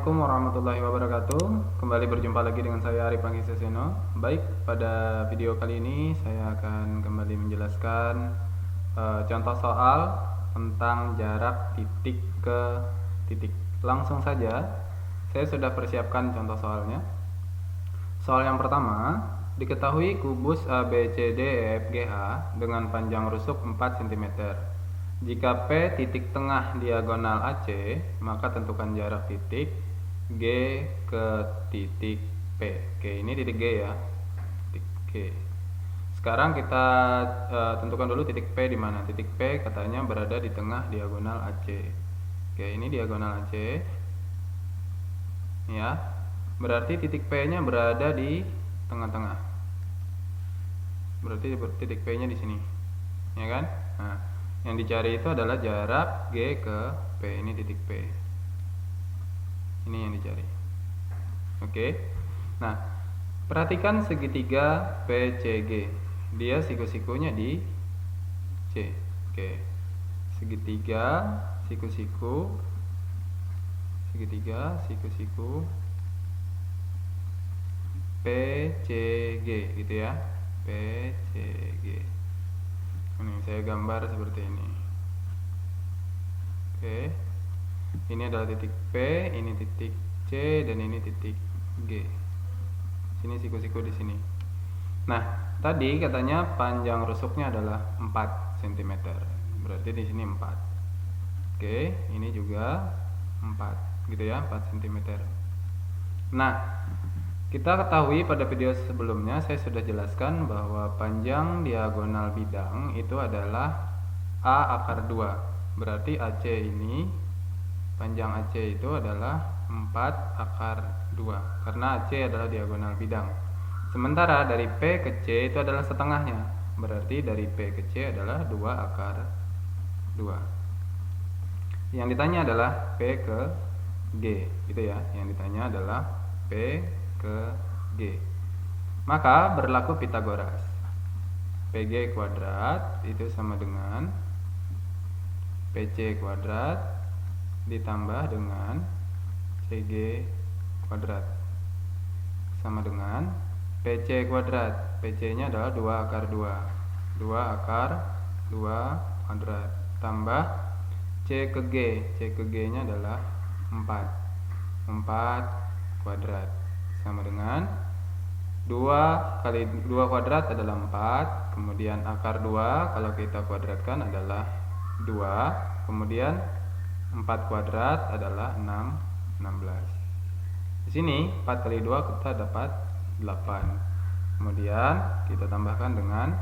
Assalamualaikum warahmatullahi wabarakatuh. Kembali berjumpa lagi dengan saya Arif Anggi Seseno. Baik, pada video kali ini saya akan kembali menjelaskan contoh soal tentang jarak titik ke titik. Langsung saja, saya sudah persiapkan contoh soalnya. Soal yang pertama, diketahui kubus ABCDEFGH dengan panjang rusuk 4 cm. Jika P titik tengah diagonal AC, maka tentukan jarak titik G ke titik P. Oke, ini titik G ya. Titik G. Sekarang kita tentukan dulu titik P di mana. Titik P katanya berada di tengah diagonal AC. Oke, ini diagonal AC. Ya. Berarti titik P-nya berada di tengah-tengah. Berarti titik P-nya di sini. Ya kan? Nah, yang dicari itu adalah jarak G ke P. Ini titik P. Ini yang dicari. Oke. Nah, perhatikan segitiga PCG. Dia siku-sikunya di C. Oke. Segitiga siku-siku PCG gitu ya. PCG. Ini saya gambar seperti ini. Oke. Ini adalah titik P, ini titik C, dan ini titik G. Sini siku-siku di sini. Nah, tadi katanya panjang rusuknya adalah 4 cm. Berarti di sini 4. Oke, ini juga 4 gitu ya, 4 cm. Nah, kita ketahui pada video sebelumnya saya sudah jelaskan bahwa panjang diagonal bidang itu adalah A akar 2. Berarti AC ini, panjang AC itu adalah 4 akar 2. Karena AC adalah diagonal bidang. Sementara dari P ke C itu adalah setengahnya. Berarti dari P ke C adalah 2 akar 2. Yang ditanya adalah P ke G, gitu ya. Yang ditanya adalah P ke G. Maka berlaku Pitagoras. PG kuadrat itu sama dengan PC kuadrat ditambah dengan CG kuadrat sama dengan PC kuadrat. PC nya adalah 2 akar 2. 2 akar 2 kuadrat tambah C ke G. C ke G nya adalah 4. 4 kuadrat sama dengan 2 kali 2 kuadrat adalah 4. Kemudian akar 2 kalau kita kuadratkan adalah 2. Kemudian 4 kuadrat adalah 16. Di sini 4 kali 2 kita dapat 8. Kemudian kita tambahkan dengan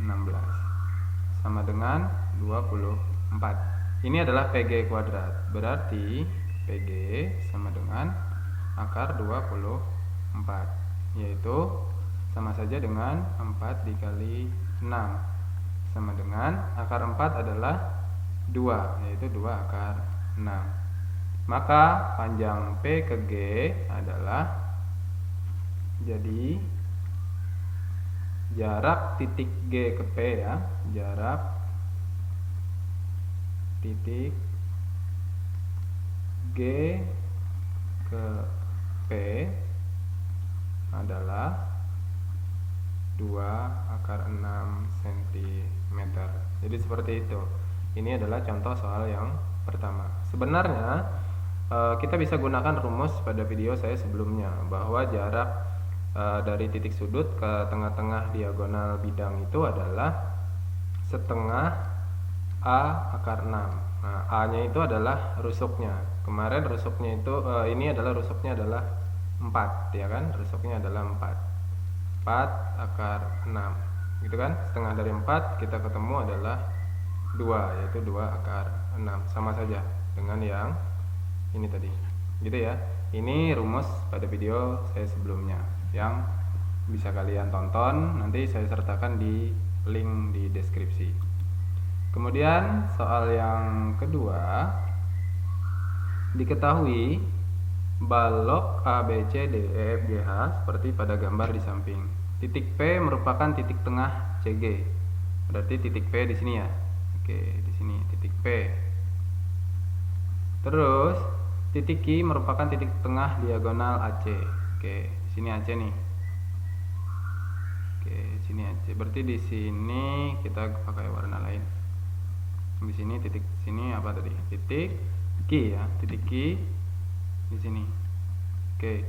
16 sama dengan 24. Ini adalah PG kuadrat. Berarti PG sama dengan akar 24, yaitu sama saja dengan 4 dikali 6 sama dengan akar 4 adalah 2, yaitu 2 akar 6. Maka panjang P ke G adalah, jadi jarak titik G ke P ya, jarak titik G ke P adalah 2 akar 6 cm. Jadi seperti itu. Ini adalah contoh soal yang pertama. Sebenarnya kita bisa gunakan rumus pada video saya sebelumnya, bahwa jarak dari titik sudut ke tengah-tengah diagonal bidang itu adalah setengah A akar 6. Nah, A-nya itu adalah rusuknya. Kemarin rusuknya itu ini adalah rusuknya adalah 4 ya kan? Rusuknya adalah 4. 4 akar 6. Gitu kan? Setengah dari 4 kita ketemu adalah 2, yaitu 2 akar 6. Sama saja dengan yang ini tadi. Gitu ya. Ini rumus pada video saya sebelumnya yang bisa kalian tonton, nanti saya sertakan di link di deskripsi. Kemudian soal yang kedua, diketahui balok ABCDEFGH seperti pada gambar di samping. Titik P merupakan titik tengah CG. Berarti titik P di sini ya. Oke, di sini titik P. Terus titik Q merupakan titik tengah diagonal AC. Oke, sini AC nih. Oke, sini AC. Berarti di sini kita pakai warna lain. Di sini titik sini apa tadi? Titik Q ya, titik Q di sini. Oke.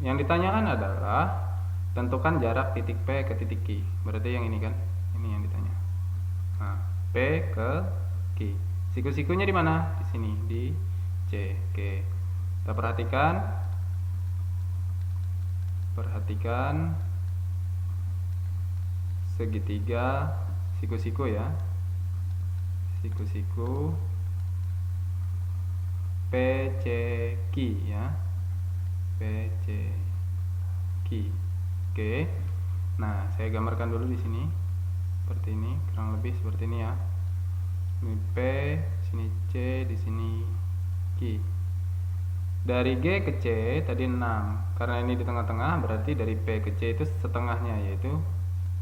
Yang ditanyakan adalah tentukan jarak titik P ke titik Q. Berarti yang ini kan? Ini yang ditanya. Nah, P ke Q. Siku-sikunya di mana? Di sini, di C. Oke. Kita perhatikan segitiga siku-siku ya. Siku-siku PCQ ya. PCQ. Oke. Nah, saya gambarkan dulu di sini. Seperti ini, kurang lebih seperti ini ya. Ini P, sini C, di sini Q. Dari G ke C tadi 6. Karena ini di tengah-tengah, berarti dari P ke C itu setengahnya, yaitu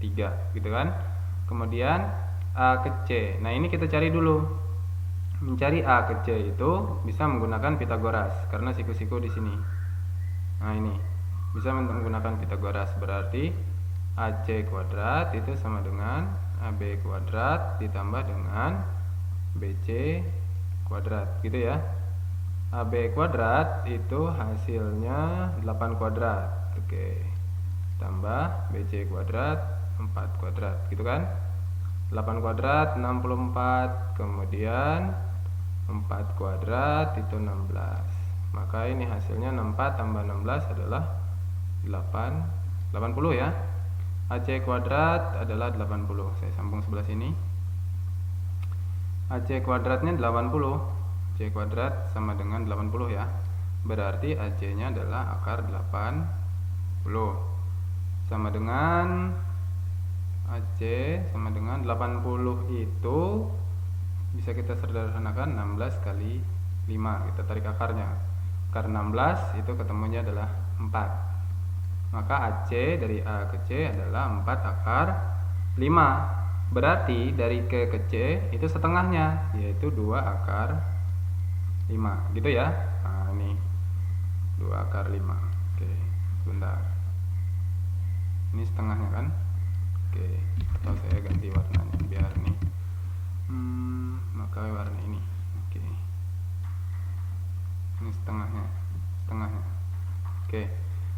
3, gitu kan? Kemudian A ke C. Nah, ini kita cari dulu. Mencari A ke C itu bisa menggunakan Pitagoras karena siku-siku di sini. Nah, ini bisa menggunakan Pitagoras, berarti AC kuadrat itu sama dengan AB kuadrat ditambah dengan BC kuadrat, gitu ya. AB kuadrat itu hasilnya 8 kuadrat. Oke. Tambah BC kuadrat 4 kuadrat, gitu kan? 8 kuadrat 64, kemudian 4 kuadrat itu 16. Maka ini hasilnya 64 tambah 16 adalah 80 ya. AC kuadrat adalah 80. Saya sambung sebelah sini. AC kuadratnya 80. AC kuadrat sama dengan 80 ya. Berarti AC-nya adalah akar 80. Sama dengan AC sama dengan 80 itu bisa kita sederhanakan 16 kali 5. Kita tarik akarnya. Akar 16 itu ketemunya adalah 4. Maka AC dari A ke C adalah 4 akar 5. Berarti dari K ke C itu setengahnya, yaitu 2 akar 5. Gitu ya. Nah, ini 2 akar 5. Oke, sebentar. Ini setengahnya kan? Oke, atau saya ganti warnanya biar nih. Maka warna ini. Oke. Ini setengahnya. Oke.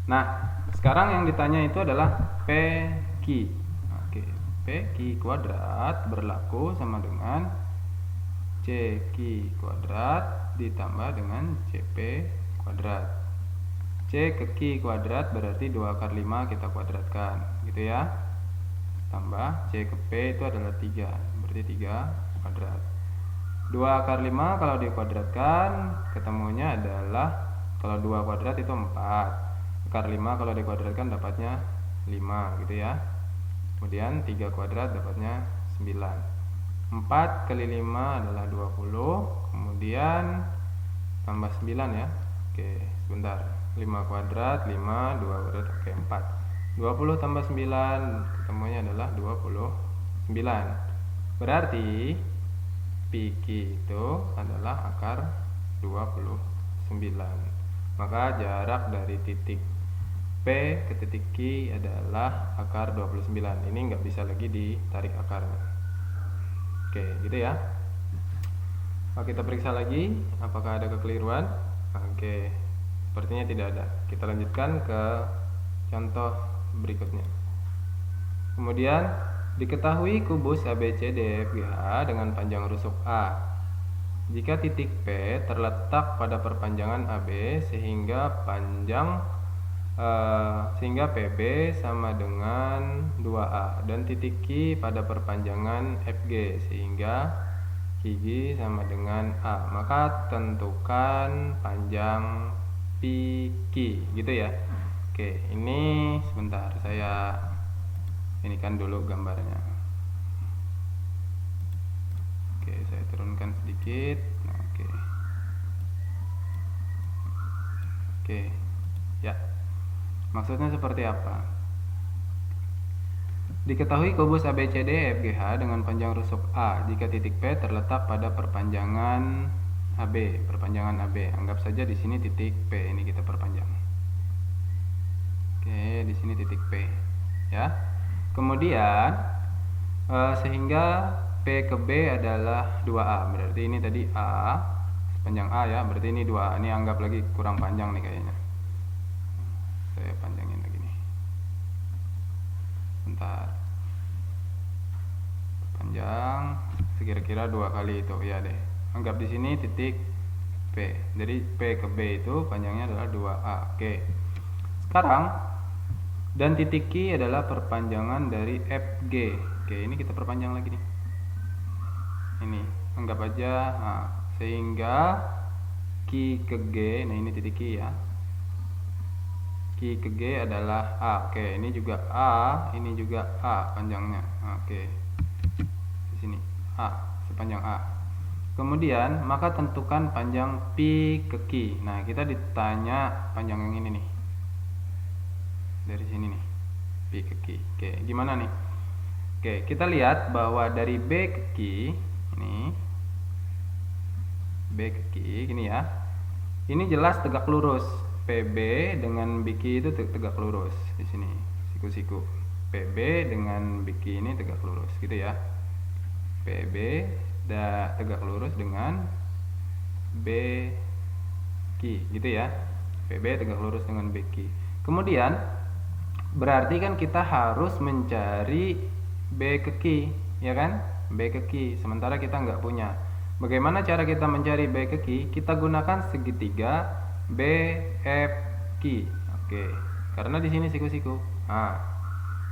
Nah, sekarang yang ditanya itu adalah PQ. Oke, PQ kuadrat berlaku sama dengan CQ kuadrat ditambah dengan CP kuadrat. C ke Q kuadrat berarti 2 akar 5 kita kuadratkan, gitu ya. Tambah C ke P itu adalah 3, berarti 3 kuadrat. 2 akar 5 kalau dikuadratkan ketemunya adalah, kalau 2 kuadrat itu 4. Akar 5 kalau dikuadratkan dapatnya 5, gitu ya. Kemudian 3 kuadrat dapatnya 9. 4 kali 5 adalah 20. Kemudian tambah 9 ya. Oke, sebentar. 5 kuadrat, 5, 2 kuadrat, oke 4. 20 tambah 9 ketemunya adalah 29. Berarti PQ itu adalah akar 29. Maka jarak dari titik P ke titik Q adalah akar 29. Ini nggak bisa lagi ditarik akarnya. Oke, gitu ya. Oke, kita periksa lagi apakah ada kekeliruan. Oke, sepertinya tidak ada. Kita lanjutkan ke contoh berikutnya. Kemudian diketahui kubus ABCDEFGH dengan panjang rusuk A. Jika titik P terletak pada perpanjangan AB sehingga PB sama dengan 2A dan titik Q pada perpanjangan FG sehingga QG sama dengan A, maka tentukan panjang PQ, gitu ya. Oke, ini sebentar saya ini kan dulu gambarnya. Oke, saya turunkan sedikit. Oke, ya. Maksudnya seperti apa? Diketahui kubus ABCD FGH dengan panjang rusuk A jika titik P terletak pada perpanjangan AB, perpanjangan AB. Anggap saja di sini titik P, ini kita perpanjang. Oke, di sini titik P, ya. Kemudian sehingga P ke B adalah 2A. Berarti ini tadi A, sepanjang A ya. Berarti ini 2A. Ini anggap lagi kurang panjang nih kayaknya. Saya panjangin lagi nih. Bentar. Panjang sekira-kira 2 kali itu ya deh. Anggap di sini titik P. Jadi P ke B itu panjangnya adalah 2A. Oke. Sekarang dan titik Q adalah perpanjangan dari FG. Oke, ini kita perpanjang lagi nih. Ini anggap aja, nah, sehingga Q ke G, nah ini titik Q ya. Q ke G adalah A. Oke, ini juga A, ini juga A panjangnya. Oke. Di sini A, sepanjang A. Kemudian maka tentukan panjang pi ke Q. Nah, kita ditanya panjang yang ini nih. Dari sini nih, pi ke Q. Oke, gimana nih? Oke, kita lihat bahwa dari B ke Q ini, B ke Q gini ya. Ini jelas tegak lurus. PB dengan BQ itu tegak lurus di sini, siku-siku. PB dengan BQ ini tegak lurus gitu ya. PB tegak lurus dengan BQ gitu ya. PB tegak lurus dengan BQ. Kemudian berarti kan kita harus mencari B ke Q, ya kan? B ke Q, sementara kita nggak punya. Bagaimana cara kita mencari B ke Q? Kita gunakan segitiga BFQ. Oke, karena di sini siku-siku. Nah,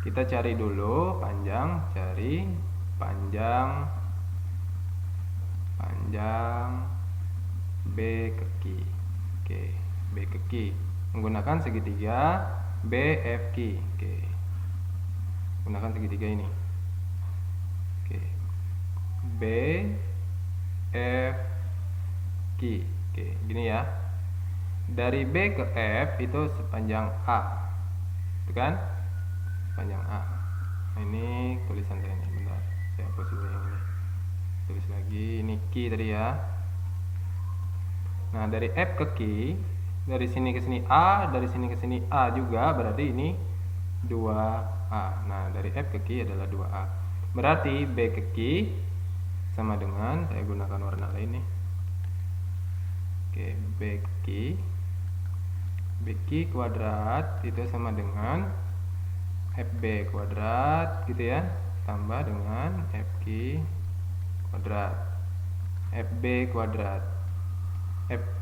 kita cari dulu panjang, cari panjang B ke Q. Oke, B ke Q menggunakan segitiga BFQ. Oke, gunakan segitiga ini. Oke, BFQ. Oke, gini ya. Dari B ke F itu sepanjang A, itu kan? Sepanjang A. Nah, ini tulisan saya ini, bentar. Saya hapus dulu yang ini. Tulis lagi, ini Q tadi ya. Nah, dari F ke Q, dari sini ke sini A, dari sini ke sini A juga, berarti ini 2A. Nah, dari F ke Q adalah 2A. Berarti B ke Q sama dengan, saya gunakan warna lain nih. Oke, B ke Q, BQ kuadrat itu sama dengan FB kuadrat gitu ya, tambah dengan FQ kuadrat, FB kuadrat.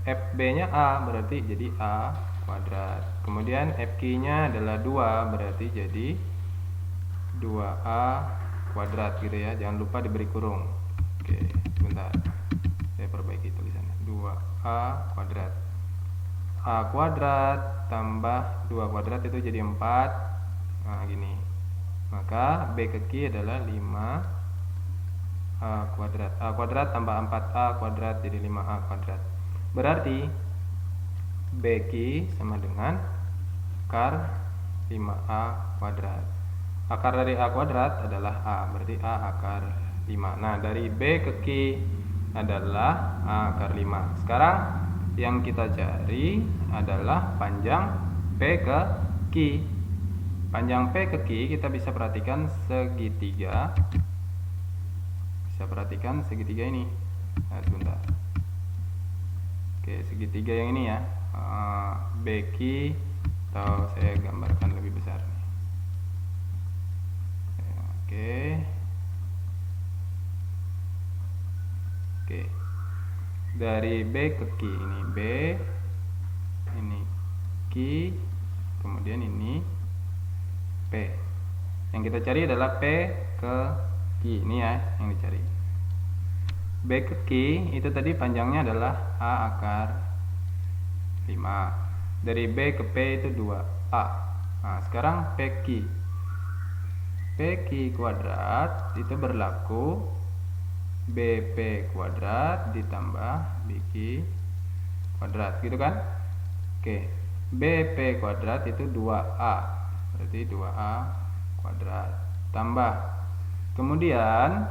FB nya A berarti jadi A kuadrat. Kemudian FQ nya adalah 2 berarti jadi 2A kuadrat gitu ya. Jangan lupa diberi kurung. Oke, sebentar. Saya perbaiki tulisannya. 2A kuadrat. A kuadrat tambah 2 kuadrat itu jadi 4. Nah, gini. Maka B ke Q adalah 5A kuadrat. A kuadrat tambah 4A kuadrat jadi 5A kuadrat. Berarti BQ sama dengan akar 5A kuadrat. Akar dari A kuadrat adalah A, berarti A akar 5. Nah, dari B ke Q adalah A akar 5. Sekarang yang kita cari adalah panjang P ke Q. Panjang P ke Q kita bisa perhatikan segitiga. Bisa perhatikan segitiga ini. Nah, sebentar. Oke, segitiga yang ini ya. BQ, atau saya gambarkan lebih besar. Oke. Oke. Dari B ke Q, ini B, ini Q, kemudian ini P. Yang kita cari adalah P ke Q, ini ya yang dicari. B ke Q itu tadi panjangnya adalah A akar 5. Dari B ke P itu 2A. Nah, sekarang PQ. PQ kuadrat itu berlaku BP kuadrat ditambah BQ kuadrat, gitu kan? Oke, BP kuadrat itu 2A, berarti 2A kuadrat tambah, kemudian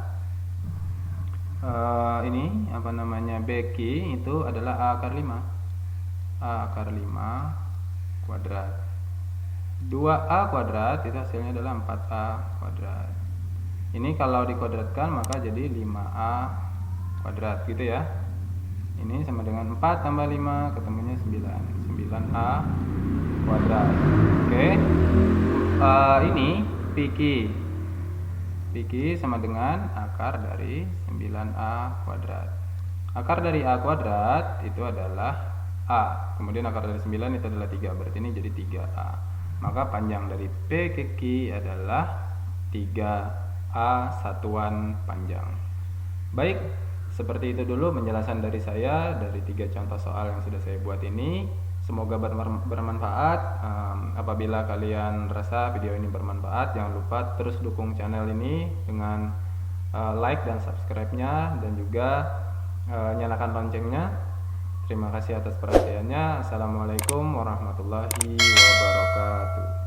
ini apa namanya, beki itu adalah A akar 5. A akar 5 kuadrat. 2A kuadrat itu hasilnya adalah 4A kuadrat. Ini kalau dikuadratkan maka jadi 5A kuadrat gitu ya. Ini sama dengan 4 tambah 5 ketemunya 9. 9A kuadrat. Oke. Ini Piki sama dengan akar dari 9A kuadrat. Akar dari A kuadrat itu adalah A. Kemudian akar dari 9 itu adalah 3. Berarti ini jadi 3A. Maka panjang dari P ke Q adalah 3A satuan panjang. Baik, seperti itu dulu penjelasan dari saya dari 3 contoh soal yang sudah saya buat ini. Semoga bermanfaat. Apabila kalian rasa video ini bermanfaat, jangan lupa terus dukung channel ini dengan like dan subscribe-nya, dan juga nyalakan loncengnya. Terima kasih atas perhatiannya. Assalamualaikum warahmatullahi wabarakatuh.